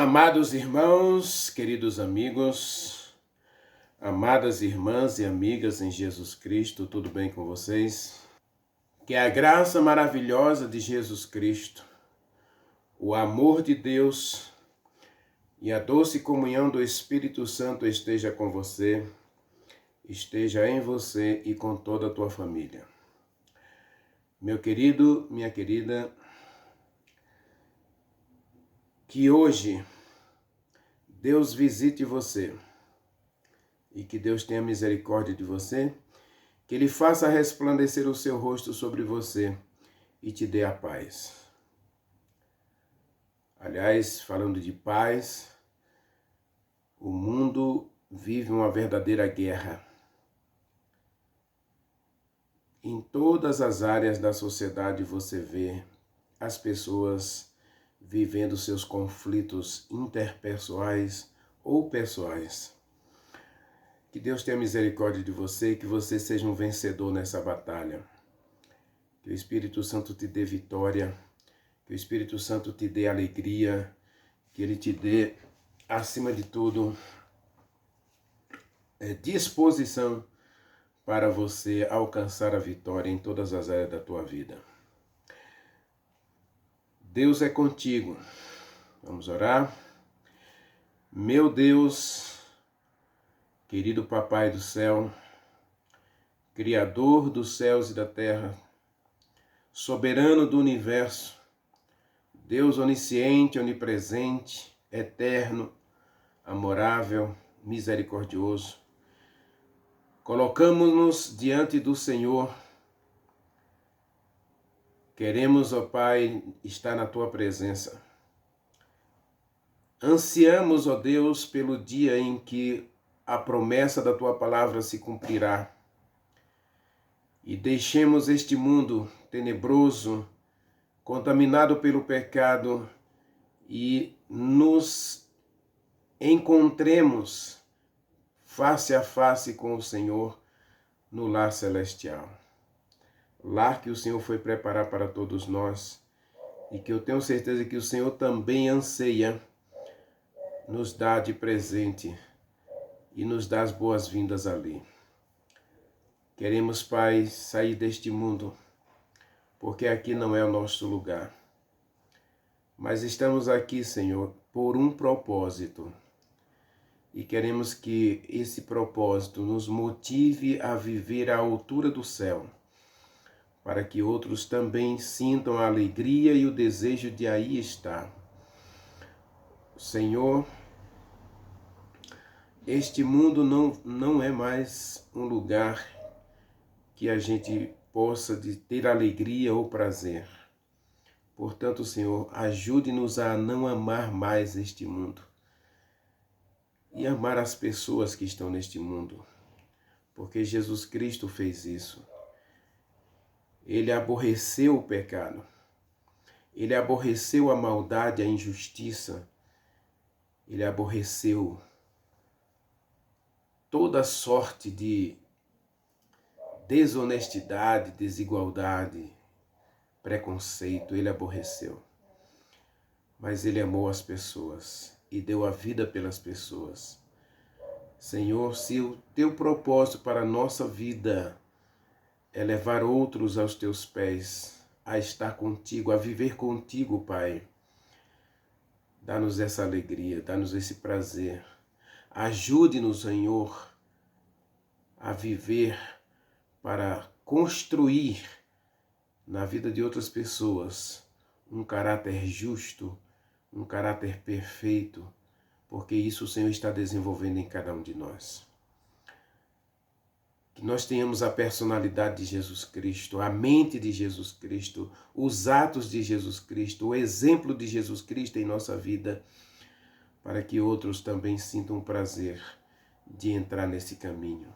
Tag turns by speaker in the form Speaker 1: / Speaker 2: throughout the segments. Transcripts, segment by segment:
Speaker 1: Amados irmãos, queridos amigos, amadas irmãs e amigas em Jesus Cristo, tudo bem com vocês? Que a graça maravilhosa de Jesus Cristo, o amor de Deus e a doce comunhão do Espírito Santo esteja com você, esteja em você e com toda a tua família. Meu querido, minha querida, que hoje Deus visite você e que Deus tenha misericórdia de você, que Ele faça resplandecer o seu rosto sobre você e te dê a paz. Aliás, falando de paz, o mundo vive uma verdadeira guerra. Em todas as áreas da sociedade você vê as pessoas vivendo seus conflitos interpessoais ou pessoais. Que Deus tenha misericórdia de você e que você seja um vencedor nessa batalha. Que o Espírito Santo te dê vitória, que o Espírito Santo te dê alegria, que Ele te dê, acima de tudo, disposição para você alcançar a vitória em todas as áreas da tua vida. Deus é contigo. Vamos orar? Meu Deus, querido Papai do céu, Criador dos céus e da terra, soberano do universo, Deus onisciente, onipresente, eterno, amorável, misericordioso, colocamos-nos diante do Senhor. Queremos, ó Pai, estar na Tua presença. Ansiamos, ó Deus, pelo dia em que a promessa da Tua palavra se cumprirá. E deixemos este mundo tenebroso, contaminado pelo pecado, e nos encontremos face a face com o Senhor no lar celestial. Lar que o Senhor foi preparar para todos nós e que eu tenho certeza que o Senhor também anseia nos dar de presente e nos dar as boas-vindas ali. Queremos, Pai, sair deste mundo, porque aqui não é o nosso lugar. Mas estamos aqui, Senhor, por um propósito. E queremos que esse propósito nos motive a viver à altura do céu, para que outros também sintam a alegria e o desejo de aí estar. Senhor, este mundo não é mais um lugar que a gente possa ter alegria ou prazer. Portanto, Senhor, ajude-nos a não amar mais este mundo e amar as pessoas que estão neste mundo, porque Jesus Cristo fez isso. Ele aborreceu o pecado, ele aborreceu a maldade, a injustiça, ele aborreceu toda sorte de desonestidade, desigualdade, preconceito, ele aborreceu. Mas ele amou as pessoas e deu a vida pelas pessoas. Senhor, se o teu propósito para a nossa vida é levar outros aos teus pés, a estar contigo, a viver contigo, Pai, dá-nos essa alegria, dá-nos esse prazer. Ajude-nos, Senhor, a viver para construir na vida de outras pessoas um caráter justo, um caráter perfeito, porque isso o Senhor está desenvolvendo em cada um de nós. Que nós tenhamos a personalidade de Jesus Cristo, a mente de Jesus Cristo, os atos de Jesus Cristo, o exemplo de Jesus Cristo em nossa vida, para que outros também sintam o prazer de entrar nesse caminho.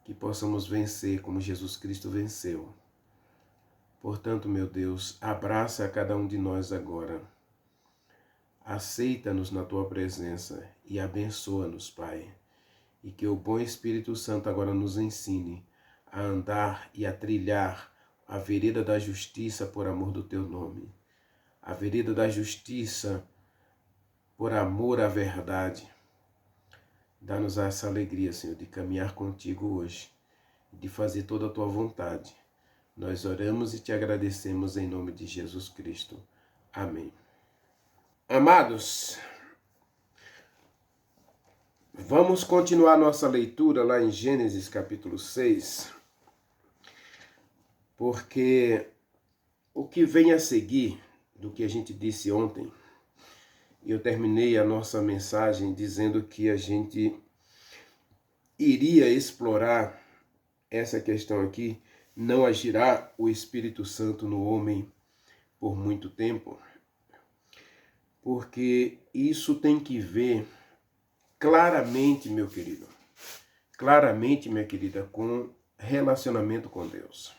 Speaker 1: Que possamos vencer como Jesus Cristo venceu. Portanto, meu Deus, abraça a cada um de nós agora. Aceita-nos na tua presença e abençoa-nos, Pai. E que o bom Espírito Santo agora nos ensine a andar e a trilhar a vereda da justiça por amor do teu nome. A vereda da justiça por amor à verdade. Dá-nos essa alegria, Senhor, de caminhar contigo hoje, de fazer toda a tua vontade. Nós oramos e te agradecemos em nome de Jesus Cristo. Amém. Amados, vamos continuar nossa leitura lá em Gênesis capítulo 6, porque o que vem a seguir do que a gente disse ontem, eu terminei a nossa mensagem dizendo que a gente iria explorar essa questão aqui, não agirá o Espírito Santo no homem por muito tempo, porque isso tem que ver claramente, meu querido, claramente, minha querida, com relacionamento com Deus.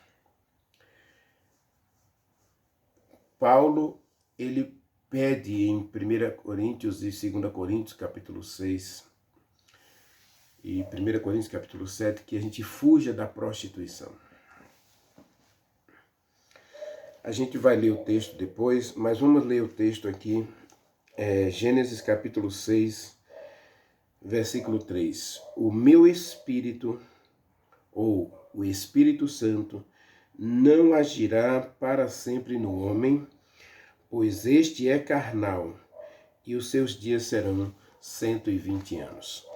Speaker 1: Paulo, ele pede em 1 Coríntios e 2 Coríntios, capítulo 6, e 1 Coríntios, capítulo 7, que a gente fuja da prostituição. A gente vai ler o texto depois, mas vamos ler o texto aqui, Gênesis capítulo 6, versículo 3. O meu Espírito, ou o Espírito Santo, não agirá para sempre no homem, pois este é carnal, e os seus dias serão 120 anos.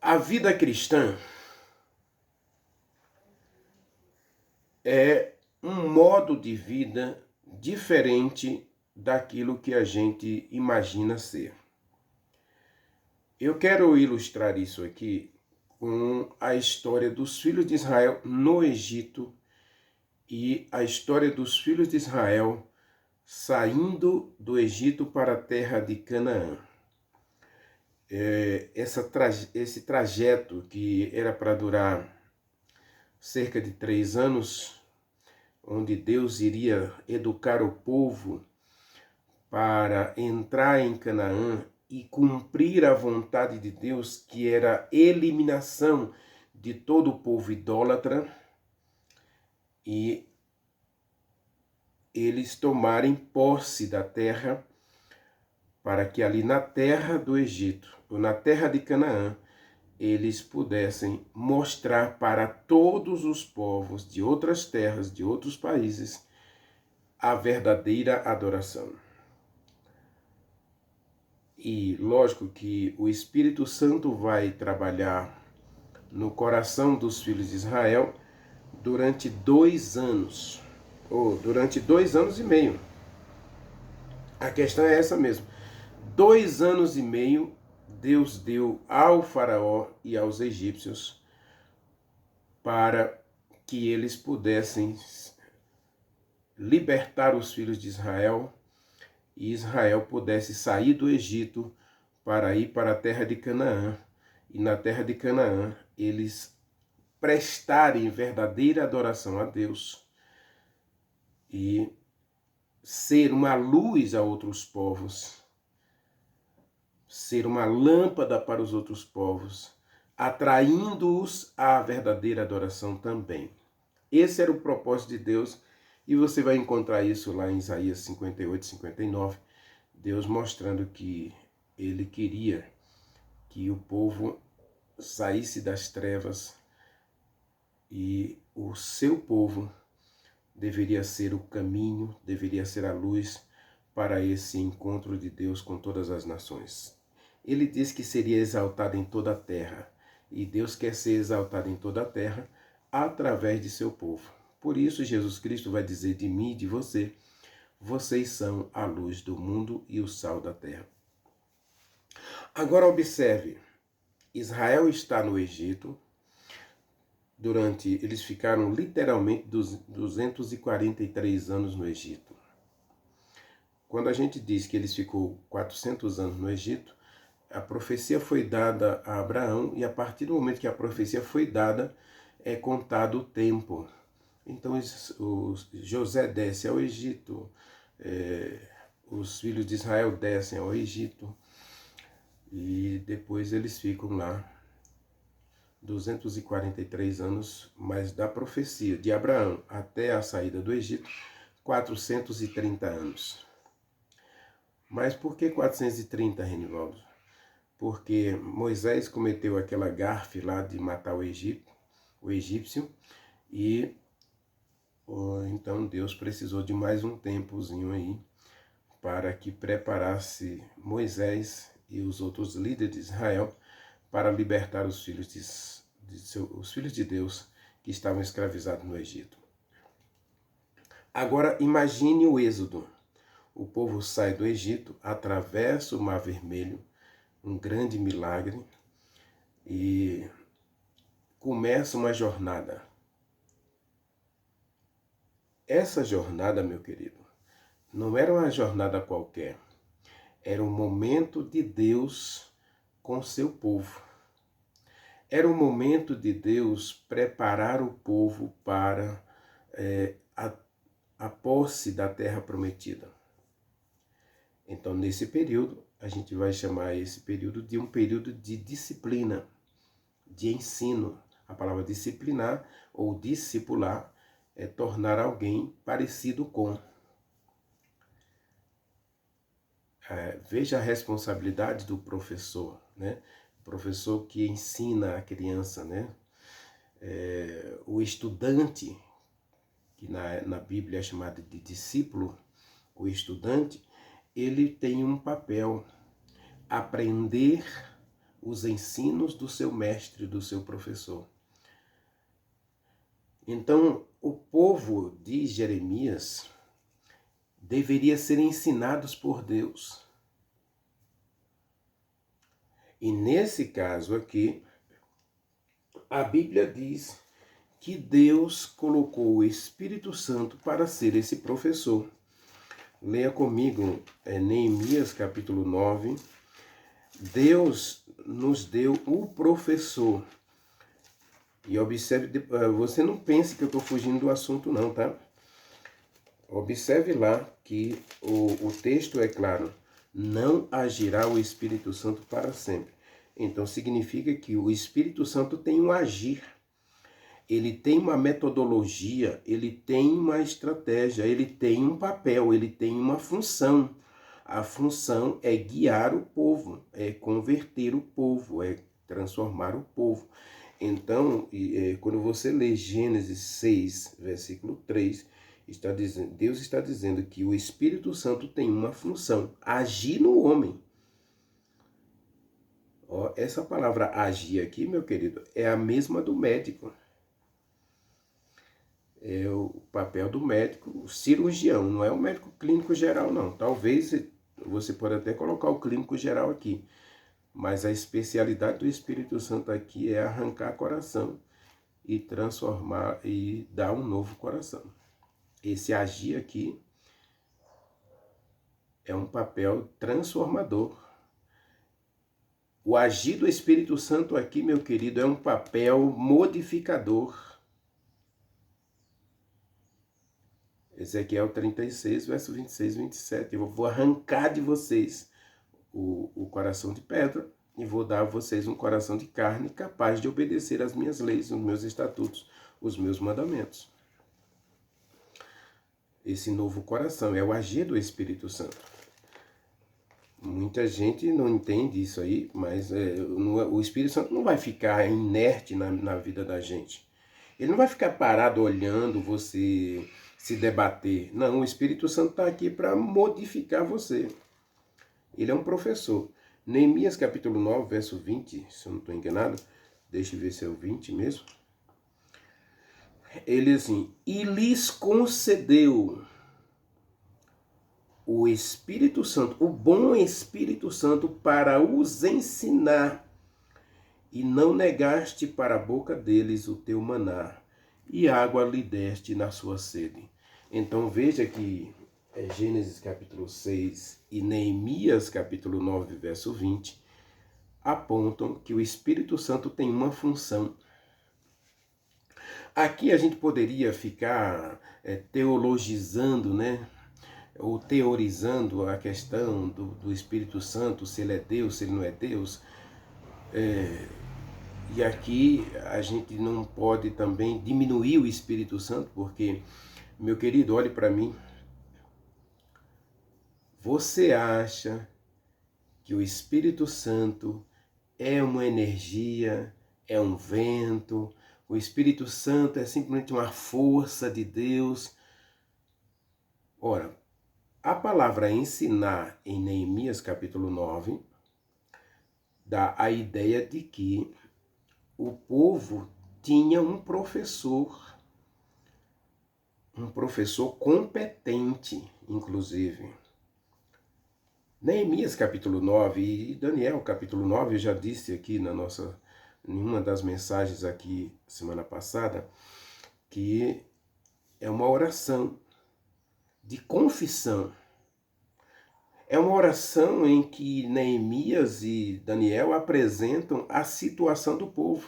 Speaker 1: A vida cristã é um modo de vida diferente daquilo que a gente imagina ser. Eu quero ilustrar isso aqui com a história dos filhos de Israel no Egito e a história dos filhos de Israel saindo do Egito para a terra de Canaã. Esse trajeto que era para durar cerca de 3 anos, onde Deus iria educar o povo para entrar em Canaã e cumprir a vontade de Deus, que era a eliminação de todo o povo idólatra e eles tomarem posse da terra, para que ali na terra do Egito, ou na terra de Canaã, eles pudessem mostrar para todos os povos de outras terras, de outros países, a verdadeira adoração. E lógico que o Espírito Santo vai trabalhar no coração dos filhos de Israel durante 2 anos, ou durante 2 anos e meio. A questão é essa mesmo. 2 anos e meio Deus deu ao faraó e aos egípcios para que eles pudessem libertar os filhos de Israel e Israel pudesse sair do Egito para ir para a terra de Canaã. E na terra de Canaã eles prestarem verdadeira adoração a Deus e ser uma luz a outros povos, ser uma lâmpada para os outros povos, atraindo-os à verdadeira adoração também. Esse era o propósito de Deus, e você vai encontrar isso lá em Isaías 58, 59, Deus mostrando que ele queria que o povo saísse das trevas e o seu povo deveria ser o caminho, deveria ser a luz para esse encontro de Deus com todas as nações. Ele diz que seria exaltado em toda a terra, e Deus quer ser exaltado em toda a terra através de seu povo. Por isso Jesus Cristo vai dizer de mim e de você: vocês são a luz do mundo e o sal da terra. Agora observe, Israel está no Egito, eles ficaram literalmente 243 anos no Egito. Quando a gente diz que eles ficou 400 anos no Egito, a profecia foi dada a Abraão, e a partir do momento que a profecia foi dada, é contado o tempo. Então José desce ao Egito, os filhos de Israel descem ao Egito, e depois eles ficam lá 243 anos, mas da profecia de Abraão até a saída do Egito, 430 anos. Mas por que 430, Renivaldo? Porque Moisés cometeu aquela gafe lá de matar o egípcio, e então Deus precisou de mais um tempozinho aí para que preparasse Moisés e os outros líderes de Israel para libertar os filhos os filhos de Deus que estavam escravizados no Egito. Agora imagine o êxodo. O povo sai do Egito, atravessa o Mar Vermelho, um grande milagre, e começa uma jornada. Essa jornada, meu querido, não era uma jornada qualquer. Era um momento de Deus com seu povo. Era um momento de Deus preparar o povo para a posse da terra prometida. Então, nesse período, a gente vai chamar esse período de um período de disciplina, de ensino. A palavra disciplinar ou discipular é tornar alguém parecido com. Veja a responsabilidade do professor, né? O professor que ensina a criança, né? O estudante, que na Bíblia é chamado de discípulo, o estudante, ele tem um papel: aprender os ensinos do seu mestre, do seu professor. Então, o povo de Jeremias deveria ser ensinados por Deus. E nesse caso aqui, a Bíblia diz que Deus colocou o Espírito Santo para ser esse professor. Leia comigo Neemias capítulo 9. Deus nos deu o professor. E observe, você não pense que eu estou fugindo do assunto não, tá? Observe lá que o texto é claro: não agirá o Espírito Santo para sempre. Então significa que o Espírito Santo tem um agir. Ele tem uma metodologia, ele tem uma estratégia, ele tem um papel, ele tem uma função. A função é guiar o povo, é converter o povo, é transformar o povo. Então, quando você lê Gênesis 6, versículo 3, Deus está dizendo que o Espírito Santo tem uma função: agir no homem. Essa palavra agir aqui, meu querido, é a mesma do médico. É o papel do médico, o cirurgião, não é o médico clínico geral, não. Talvez você pode até colocar o clínico geral aqui, mas a especialidade do Espírito Santo aqui é arrancar coração e transformar e dar um novo coração. Esse agir aqui é um papel transformador. O agir do Espírito Santo aqui, meu querido, é um papel modificador. Ezequiel 36, verso 26 e 27. Eu vou arrancar de vocês o coração de pedra e vou dar a vocês um coração de carne capaz de obedecer às minhas leis, os meus estatutos, os meus mandamentos. Esse novo coração é o agir do Espírito Santo. Muita gente não entende isso aí, mas o Espírito Santo não vai ficar inerte na vida da gente. Ele não vai ficar parado olhando você se debater. Não, o Espírito Santo está aqui para modificar você. Ele é um professor. Neemias capítulo 9, verso 20, se eu não estou enganado, deixa eu ver se é o 20 mesmo. Ele assim: e lhes concedeu o Espírito Santo, o bom Espírito Santo, para os ensinar, e não negaste para a boca deles o teu maná, e água lhe deste na sua sede. Então veja que Gênesis capítulo 6 e Neemias capítulo 9, verso 20, apontam que o Espírito Santo tem uma função. Aqui a gente poderia ficar teologizando, né? Ou teorizando a questão do Espírito Santo, se ele é Deus, se ele não é Deus. E aqui a gente não pode também diminuir o Espírito Santo, porque, meu querido, olhe para mim, Você acha que o Espírito Santo é uma energia, é um vento, o Espírito Santo é simplesmente uma força de Deus? Ora, a palavra ensinar em Neemias capítulo 9 dá a ideia de que o povo tinha um professor competente, inclusive. Neemias capítulo 9 e Daniel capítulo 9, eu já disse aqui em uma das mensagens aqui semana passada, que é uma oração de confissão. É uma oração em que Neemias e Daniel apresentam a situação do povo.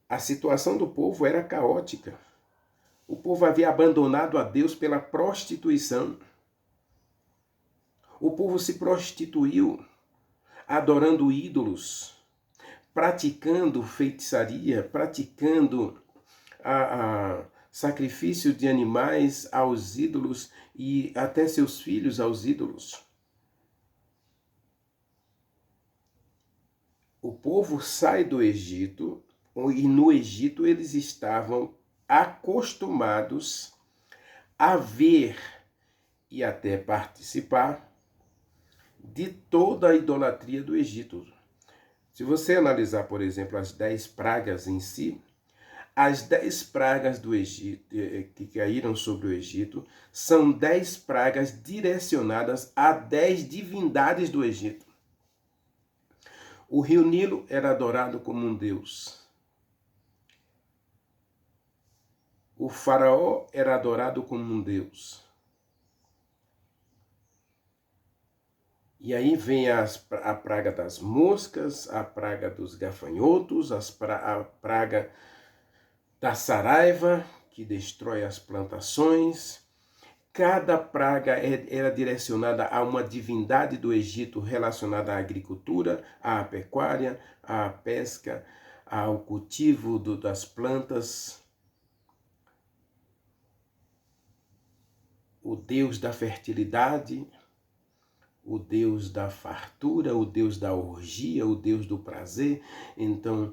Speaker 1: A situação do povo era caótica. O povo havia abandonado a Deus pela prostituição. O povo se prostituiu, adorando ídolos, praticando feitiçaria, praticando sacrifício de animais aos ídolos e até seus filhos aos ídolos. O povo sai do Egito e no Egito eles estavam acostumados a ver e até participar de toda a idolatria do Egito. Se você analisar, por exemplo, as 10 pragas em si, as 10 pragas do Egito, que caíram sobre o Egito, são 10 pragas direcionadas a 10 divindades do Egito. O rio Nilo era adorado como um deus. O faraó era adorado como um deus. E aí vem a praga das moscas, a praga dos gafanhotos, a praga da saraiva, que destrói as plantações. Cada praga era direcionada a uma divindade do Egito relacionada à agricultura, à pecuária, à pesca, ao cultivo das plantas. O deus da fertilidade, o deus da fartura, o deus da orgia, o deus do prazer. Então,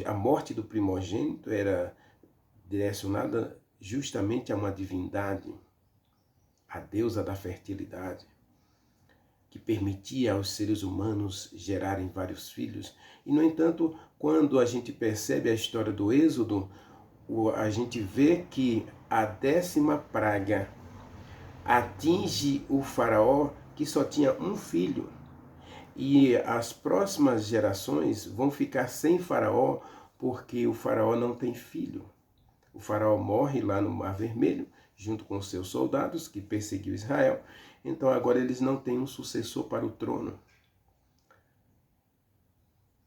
Speaker 1: a morte do primogênito era direcionada justamente a uma divindade, a deusa da fertilidade, que permitia aos seres humanos gerarem vários filhos. E, no entanto, quando a gente percebe a história do Êxodo, a gente vê que a 10ª praga atinge o faraó, que só tinha um filho. E as próximas gerações vão ficar sem faraó, porque o faraó não tem filho. O faraó morre lá no Mar Vermelho, junto com seus soldados que perseguiu Israel. Então agora eles não têm um sucessor para o trono.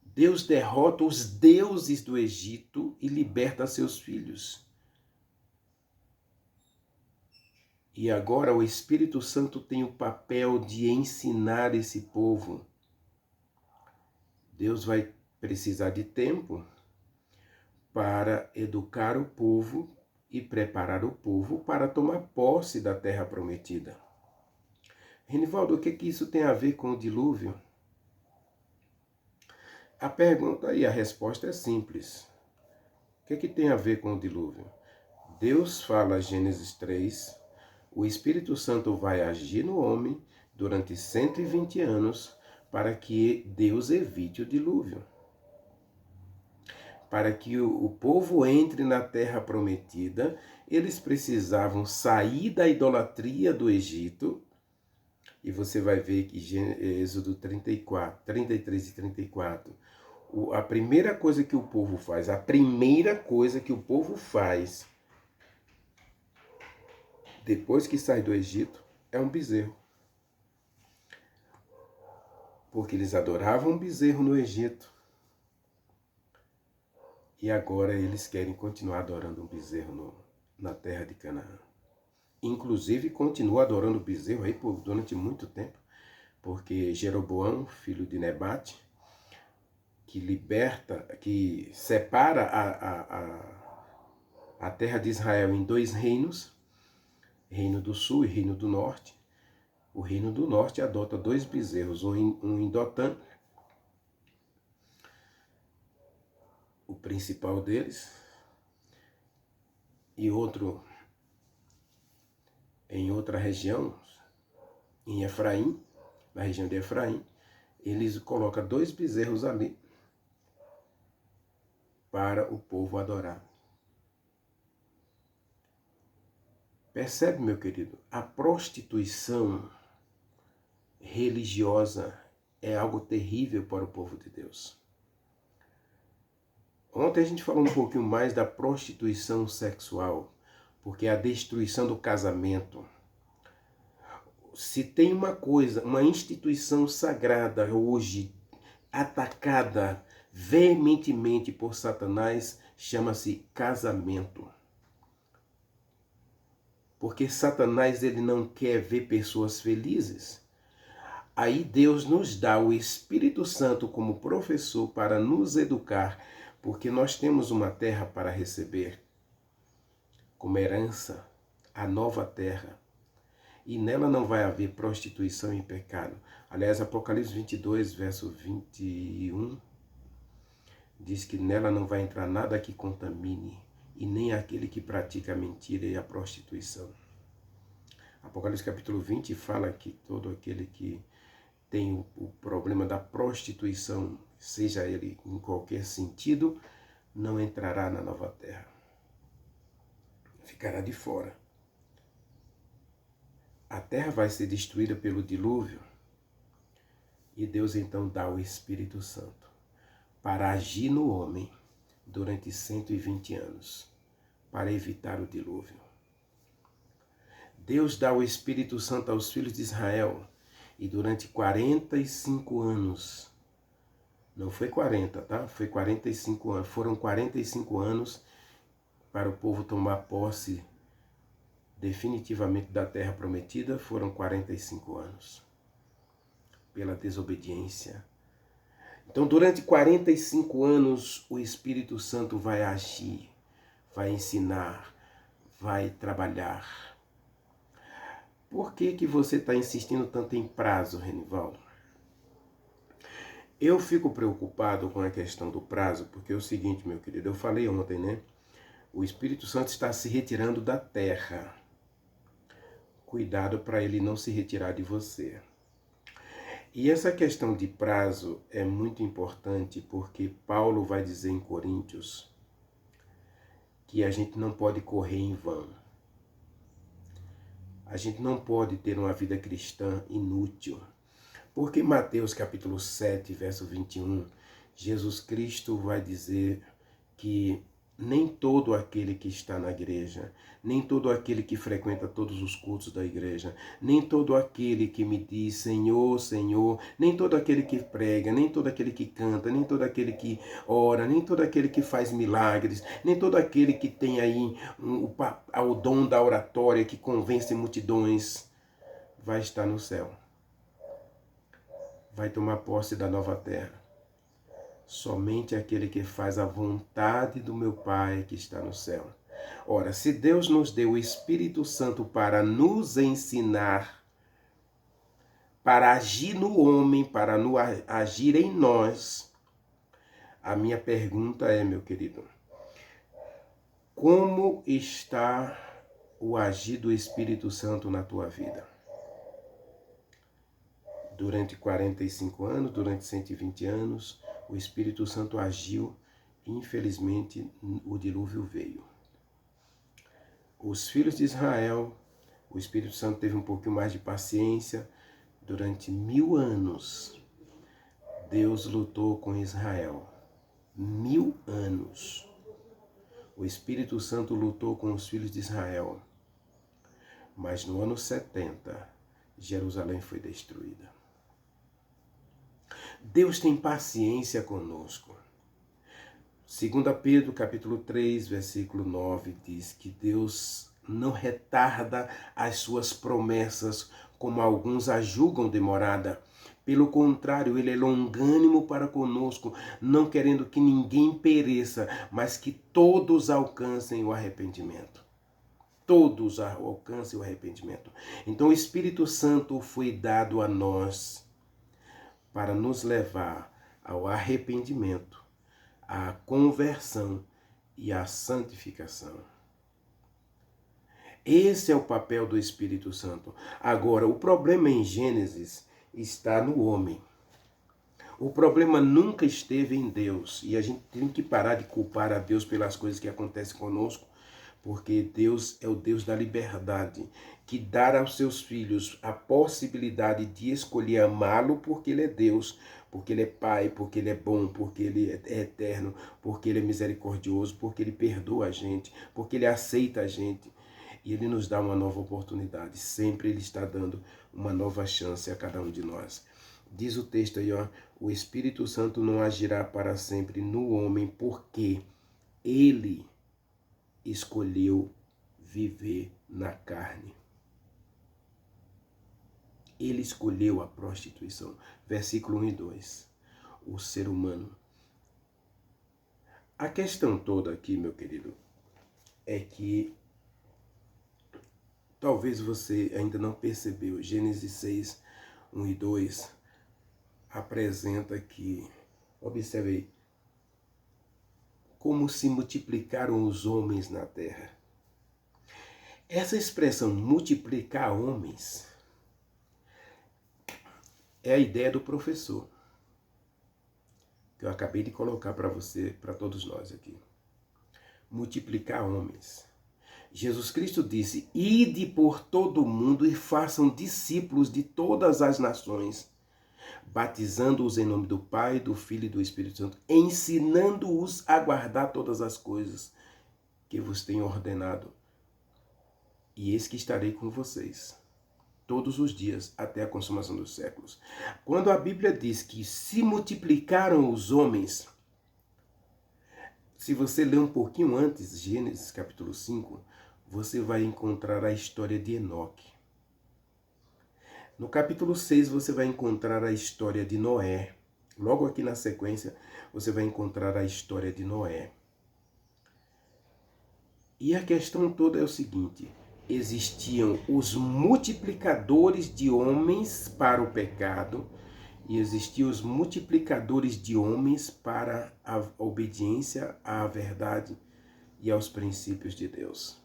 Speaker 1: Deus derrota os deuses do Egito e liberta seus filhos. E agora o Espírito Santo tem o papel de ensinar esse povo. Deus vai precisar de tempo para educar o povo e preparar o povo para tomar posse da terra prometida. Renivaldo, o que isso tem a ver com o dilúvio? A pergunta e a resposta é simples. O que tem a ver com o dilúvio? Deus fala, Gênesis 3, o Espírito Santo vai agir no homem durante 120 anos para que Deus evite o dilúvio. Para que o povo entre na terra prometida, eles precisavam sair da idolatria do Egito. E você vai ver que Êxodo 34, 33 e 34, a primeira coisa que o povo faz, depois que sai do Egito, é um bezerro. Porque eles adoravam um bezerro no Egito. E agora eles querem continuar adorando um bezerro na terra de Canaã. Inclusive, continua adorando o bezerro aí durante muito tempo. Porque Jeroboão, filho de Nebate, que separa a terra de Israel em 2 reinos, Reino do Sul e Reino do Norte. O Reino do Norte adota 2 bezerros, um em Dotã, o principal deles, e outro em outra região, em Efraim, na região de Efraim. Eles colocam 2 bezerros ali para o povo adorar. Percebe, meu querido? A prostituição religiosa é algo terrível para o povo de Deus. Ontem a gente falou um pouquinho mais da prostituição sexual, porque é a destruição do casamento. Se tem uma coisa, uma instituição sagrada hoje atacada veementemente por Satanás, chama-se casamento. Porque Satanás ele não quer ver pessoas felizes. Aí Deus nos dá o Espírito Santo como professor para nos educar, porque nós temos uma terra para receber como herança, a nova terra. E nela não vai haver prostituição e pecado. Aliás, Apocalipse 22, verso 21, diz que nela não vai entrar nada que contamine, e nem aquele que pratica a mentira e a prostituição. Apocalipse capítulo 20 fala que todo aquele que tem o problema da prostituição, seja ele em qualquer sentido, não entrará na nova terra. Ficará de fora. A terra vai ser destruída pelo dilúvio e Deus então dá o Espírito Santo para agir no homem durante 120 anos, para evitar o dilúvio. Deus dá o Espírito Santo aos filhos de Israel e durante 45 anos, não foi 40, tá? Foi 45 anos, foram 45 anos para o povo tomar posse definitivamente da terra prometida, foram 45 anos pela desobediência. Então, durante 45 anos, o Espírito Santo vai agir, vai ensinar, vai trabalhar. Por que você está insistindo tanto em prazo, Renivaldo? Eu fico preocupado com a questão do prazo, porque é o seguinte, meu querido, eu falei ontem, né? O Espírito Santo está se retirando da terra. Cuidado para ele não se retirar de você. E essa questão de prazo é muito importante, porque Paulo vai dizer em Coríntios que a gente não pode correr em vão. A gente não pode ter uma vida cristã inútil. Porque Mateus capítulo 7, verso 21, Jesus Cristo vai dizer que nem todo aquele que está na igreja, nem todo aquele que frequenta todos os cultos da igreja, nem todo aquele que me diz Senhor, Senhor, nem todo aquele que prega, nem todo aquele que canta, nem todo aquele que ora, nem todo aquele que faz milagres, nem todo aquele que tem aí o dom da oratória, que convence multidões, vai estar no céu. Vai tomar posse da nova terra. Somente aquele que faz a vontade do meu Pai que está no céu. Ora, se Deus nos deu o Espírito Santo para nos ensinar, para agir no homem, para agir em nós, a minha pergunta é, meu querido, como está o agir do Espírito Santo na tua vida? Durante 45 anos, durante 120 anos, o Espírito Santo agiu, infelizmente o dilúvio veio. Os filhos de Israel, o Espírito Santo teve um pouquinho mais de paciência. Durante 1000 anos, Deus lutou com Israel. 1000 anos. O Espírito Santo lutou com os filhos de Israel. Mas no ano 70, Jerusalém foi destruída. Deus tem paciência conosco. 2 Pedro capítulo 3, versículo 9, diz que Deus não retarda as suas promessas, como alguns a julgam demorada. Pelo contrário, ele é longânimo para conosco, não querendo que ninguém pereça, mas que todos alcancem o arrependimento. todos alcancem o arrependimento. Então o Espírito Santo foi dado a nós para nos levar ao arrependimento, à conversão e à santificação. Esse é o papel do Espírito Santo. Agora, o problema em Gênesis está no homem. O problema nunca esteve em Deus. E a gente tem que parar de culpar a Deus pelas coisas que acontecem conosco, porque Deus é o Deus da liberdade, que dá aos seus filhos a possibilidade de escolher amá-lo porque Ele é Deus, porque Ele é Pai, porque Ele é bom, porque Ele é eterno, porque Ele é misericordioso, porque Ele perdoa a gente, porque Ele aceita a gente. E Ele nos dá uma nova oportunidade. Sempre Ele está dando uma nova chance a cada um de nós. Diz o texto aí, ó, o Espírito Santo não agirá para sempre no homem, porque Ele escolheu viver na carne. Ele escolheu a prostituição. Versículo 1 e 2. O ser humano. A questão toda aqui, meu querido, é que talvez você ainda não percebeu. Gênesis 6, 1 e 2 apresenta que, observe aí, como se multiplicaram os homens na terra. Essa expressão multiplicar homens é a ideia do professor, que eu acabei de colocar para você, para todos nós aqui. Multiplicar homens. Jesus Cristo disse: ide por todo o mundo e façam discípulos de todas as nações, batizando-os em nome do Pai, do Filho e do Espírito Santo, ensinando-os a guardar todas as coisas que vos tenho ordenado. E eis que estarei com vocês todos os dias, até a consumação dos séculos. Quando a Bíblia diz que se multiplicaram os homens, se você ler um pouquinho antes, Gênesis capítulo 5, você vai encontrar a história de Enoque. No capítulo 6, você vai encontrar a história de Noé. Logo aqui na sequência, você vai encontrar a história de Noé. E a questão toda é o seguinte: existiam os multiplicadores de homens para o pecado e existiam os multiplicadores de homens para a obediência à verdade e aos princípios de Deus.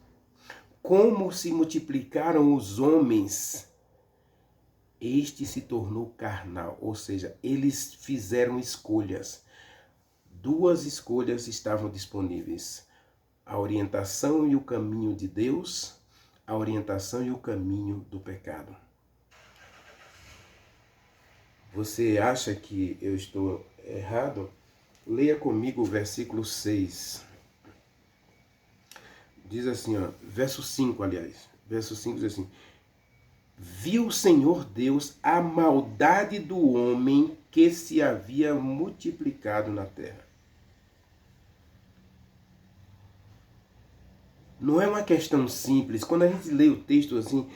Speaker 1: Como se multiplicaram os homens, este se tornou carnal, ou seja, eles fizeram escolhas. Duas escolhas estavam disponíveis: a orientação e o caminho de Deus, a orientação e o caminho do pecado. Você acha que eu estou errado? Leia comigo o versículo 6. Diz assim, ó, verso 5, aliás. Verso 5 diz assim: viu o Senhor Deus a maldade do homem que se havia multiplicado na terra. Não é uma questão simples. Quando a gente lê o texto assim,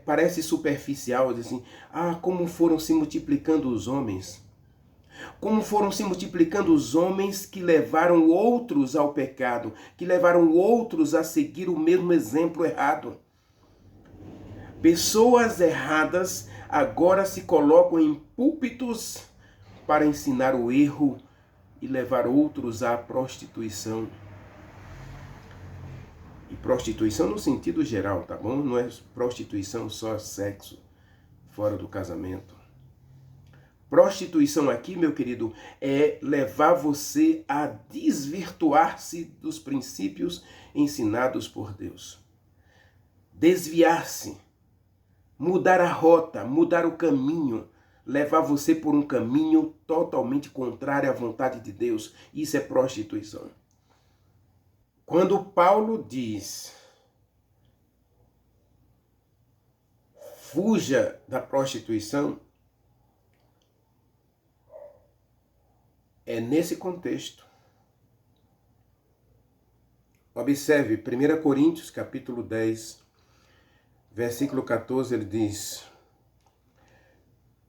Speaker 1: parece superficial, assim, como foram se multiplicando os homens. Como foram se multiplicando os homens que levaram outros ao pecado, que levaram outros a seguir o mesmo exemplo errado. Pessoas erradas agora se colocam em púlpitos para ensinar o erro e levar outros à prostituição. E prostituição no sentido geral, tá bom? Não é prostituição só sexo fora do casamento. Prostituição aqui, meu querido, é levar você a desvirtuar-se dos princípios ensinados por Deus. Desviar-se, mudar a rota, mudar o caminho, levar você por um caminho totalmente contrário à vontade de Deus. Isso é prostituição. Quando Paulo diz: fuja da prostituição, é nesse contexto. Observe, 1 Coríntios, capítulo 10, versículo 14, ele diz: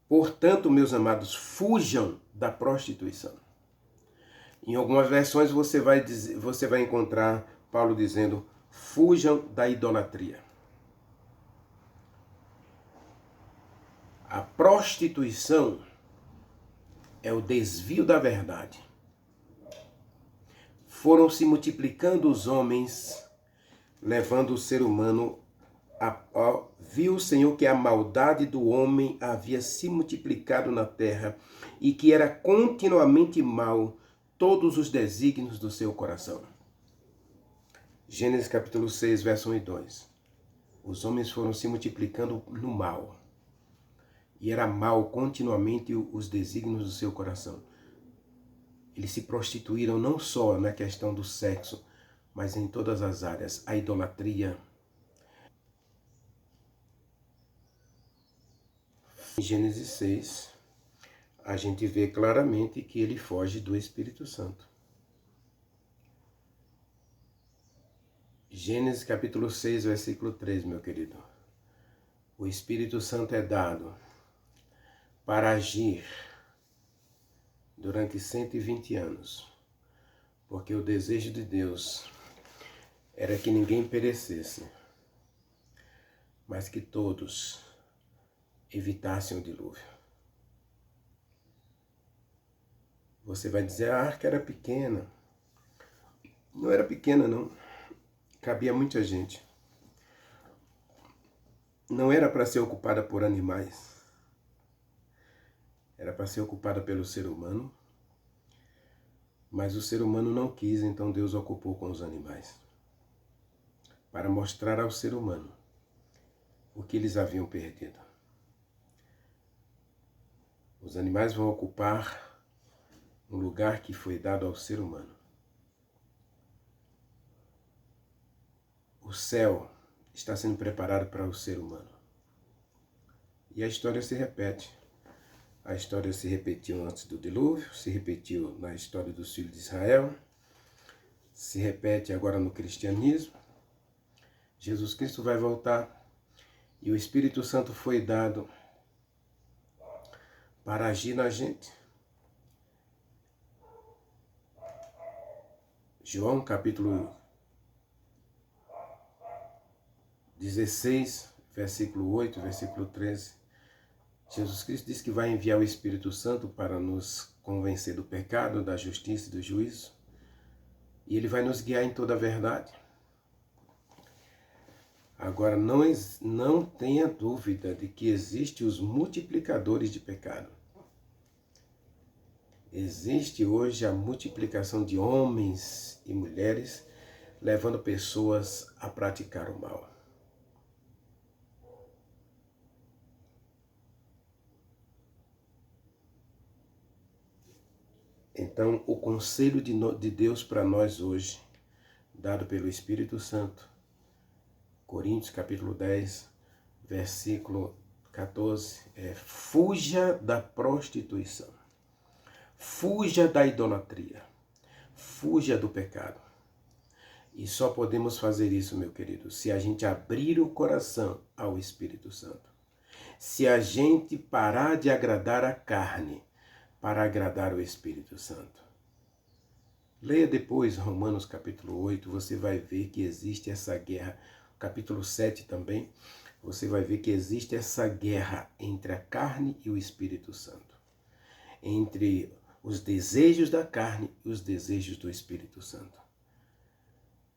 Speaker 1: portanto, meus amados, fujam da prostituição. Em algumas versões você vai encontrar Paulo dizendo: Fujam da idolatria. A prostituição é o desvio da verdade. Foram se multiplicando os homens, levando o ser humano viu o Senhor que a maldade do homem havia se multiplicado na terra e que era continuamente mal todos os desígnios do seu coração. Gênesis capítulo 6, verso 1 e 2. Os homens foram se multiplicando no mal. E era mal continuamente os desígnios do seu coração. Eles se prostituíram não só na questão do sexo, mas em todas as áreas. A idolatria. Em Gênesis 6, a gente vê claramente que ele foge do Espírito Santo. Gênesis capítulo 6, versículo 3, meu querido. O Espírito Santo é dado para agir durante 120 anos, porque o desejo de Deus era que ninguém perecesse, mas que todos evitassem o dilúvio. Você vai dizer, a arca era pequena. Não era pequena, não. Cabia muita gente. Não era para ser ocupada por animais. Era para ser ocupada pelo ser humano. Mas o ser humano não quis, então Deus ocupou com os animais. Para mostrar ao ser humano o que eles haviam perdido. Os animais vão ocupar um lugar que foi dado ao ser humano. O céu está sendo preparado para o ser humano. E a história se repete. A história se repetiu antes do dilúvio, se repetiu na história dos filhos de Israel, se repete agora no cristianismo. Jesus Cristo vai voltar e o Espírito Santo foi dado para agir na gente. João capítulo 16, versículo 8, versículo 13. Jesus Cristo diz que vai enviar o Espírito Santo para nos convencer do pecado, da justiça e do juízo. E ele vai nos guiar em toda a verdade. Agora, não tenha dúvida de que existem os multiplicadores de pecado. Existe hoje a multiplicação de homens e mulheres levando pessoas a praticar o mal. Então, o conselho de Deus para nós hoje, dado pelo Espírito Santo, Coríntios capítulo 10, versículo 14, é: fuja da prostituição, fuja da idolatria, fuja do pecado. E só podemos fazer isso, meu querido, se a gente abrir o coração ao Espírito Santo. Se a gente parar de agradar a carne para agradar o Espírito Santo. Leia depois Romanos capítulo 8, você vai ver que existe essa guerra. Capítulo 7 também, você vai ver que existe essa guerra entre a carne e o Espírito Santo. Entre os desejos da carne e os desejos do Espírito Santo.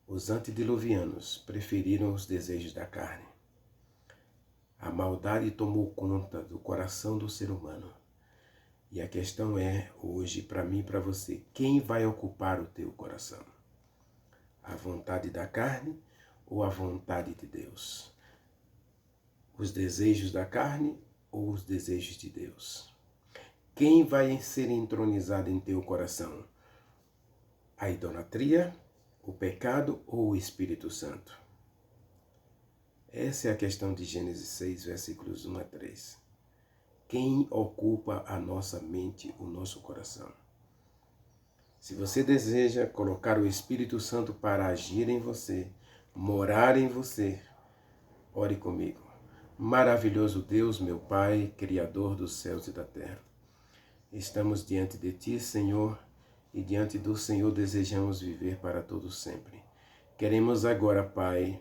Speaker 1: Os antediluvianos preferiram os desejos da carne. A maldade tomou conta do coração do ser humano. E a questão é, hoje, para mim e para você, quem vai ocupar o teu coração? A vontade da carne ou a vontade de Deus? Os desejos da carne ou os desejos de Deus? Quem vai ser entronizado em teu coração? A idolatria, o pecado ou o Espírito Santo? Essa é a questão de Gênesis 6, versículos 1 a 3. Quem ocupa a nossa mente, o nosso coração? Se você deseja colocar o Espírito Santo para agir em você, morar em você, ore comigo. Maravilhoso Deus, meu Pai, Criador dos céus e da terra. Estamos diante de Ti, Senhor, e diante do Senhor desejamos viver para todo sempre. Queremos agora, Pai,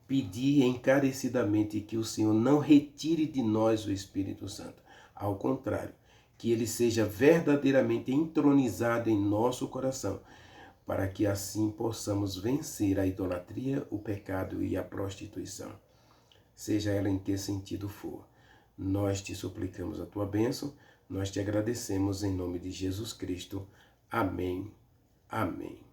Speaker 1: pedir encarecidamente que o Senhor não retire de nós o Espírito Santo. Ao contrário, que ele seja verdadeiramente entronizado em nosso coração, para que assim possamos vencer a idolatria, o pecado e a prostituição, seja ela em que sentido for. Nós te suplicamos a tua bênção, nós te agradecemos em nome de Jesus Cristo. Amém. Amém.